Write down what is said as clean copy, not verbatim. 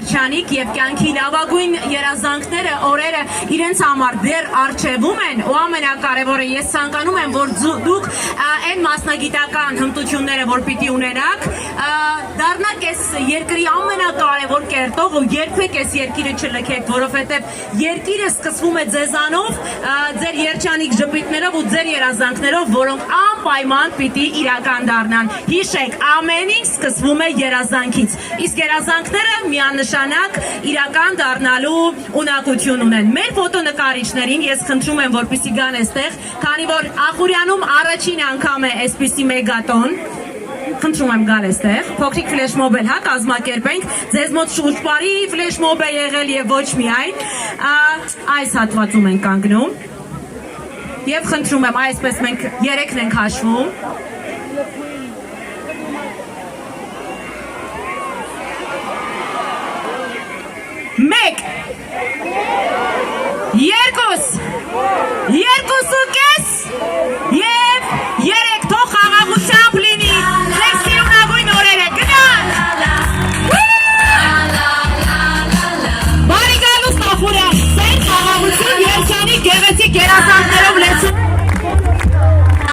երջանիկ եւ կյանքի լավագույն երազանքները օրերը իրենց համար դեռ արժևում են ու ամենակարևորը ես ցանկանում եմ որ դուք այն մասնագիտական հմտությունները որ պիտի ունենաք դառնաք այս երկրի ամենակարևոր կերտող ու երբեք այս երկիրը չլքեք որովհետեւ երկիրը սկսվում է ձեզանով ձեր երջանիկ ժպիտներով ու ձեր երազանքներով որոնք անպայման պիտի իրական դառնան հիշեք ամեն ինչ սկսվում է երազանքից իսկ երազանքները միանշանակ իրական դառնալու ունակություն ունեն մեր ֆոտոնկարիչներին ես խնդրում եմ որպեսզի գան այստեղ քանի որ Ախուրյանում առաջին անգամ է այսպիսի մեգատոն խնդրում եմ գալ այստեղ փոքրիկ ֆլեշմոբ էլ հա կազմակերպենք ձեզ մոտ շուրջ բարի ֆլեշմոբ է եղել եւ ոչ միայն այս հատվածում ենք կանգնում եւ խնդրում եմ այսպես մենք երեքն ենք հաշվում մեկ